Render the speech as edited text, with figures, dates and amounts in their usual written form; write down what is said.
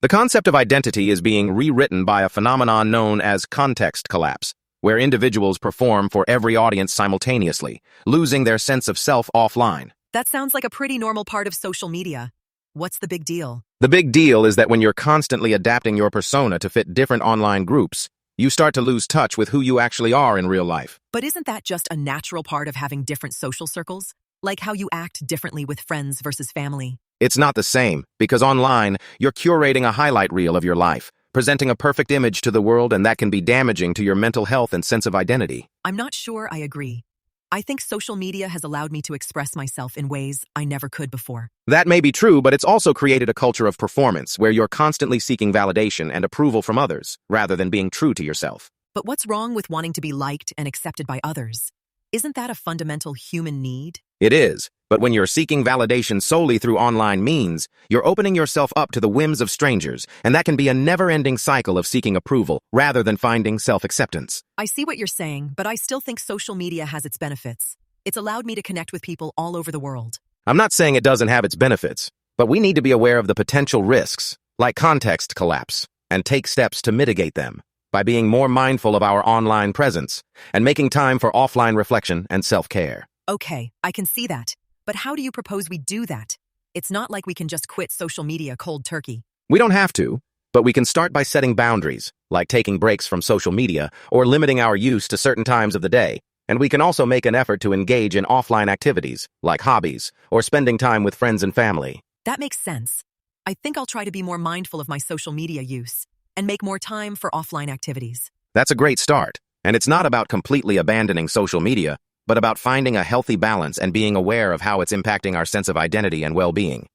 The concept of identity is being rewritten by a phenomenon known as context collapse, where individuals perform for every audience simultaneously, losing their sense of self offline. That sounds like a pretty normal part of social media. What's the big deal? The big deal is that when you're constantly adapting your persona to fit different online groups, you start to lose touch with who you actually are in real life. But isn't that just a natural part of having different social circles? Like how you act differently with friends versus family? It's not the same, because online, you're curating a highlight reel of your life, presenting a perfect image to the world, and that can be damaging to your mental health and sense of identity. I'm not sure I agree. I think social media has allowed me to express myself in ways I never could before. That may be true, but it's also created a culture of performance where you're constantly seeking validation and approval from others, rather than being true to yourself. But what's wrong with wanting to be liked and accepted by others? Isn't that a fundamental human need? It is, but when you're seeking validation solely through online means, you're opening yourself up to the whims of strangers, and that can be a never-ending cycle of seeking approval, rather than finding self-acceptance. I see what you're saying, but I still think social media has its benefits. It's allowed me to connect with people all over the world. I'm not saying it doesn't have its benefits, but we need to be aware of the potential risks, like context collapse, and take steps to mitigate them by being more mindful of our online presence and making time for offline reflection and self-care. Okay, I can see that. But how do you propose we do that? It's not like we can just quit social media cold turkey. We don't have to, but we can start by setting boundaries, like taking breaks from social media or limiting our use to certain times of the day. And we can also make an effort to engage in offline activities, like hobbies, or spending time with friends and family. That makes sense. I think I'll try to be more mindful of my social media use and make more time for offline activities. That's a great start, and it's not about completely abandoning social media, but about finding a healthy balance and being aware of how it's impacting our sense of identity and well-being.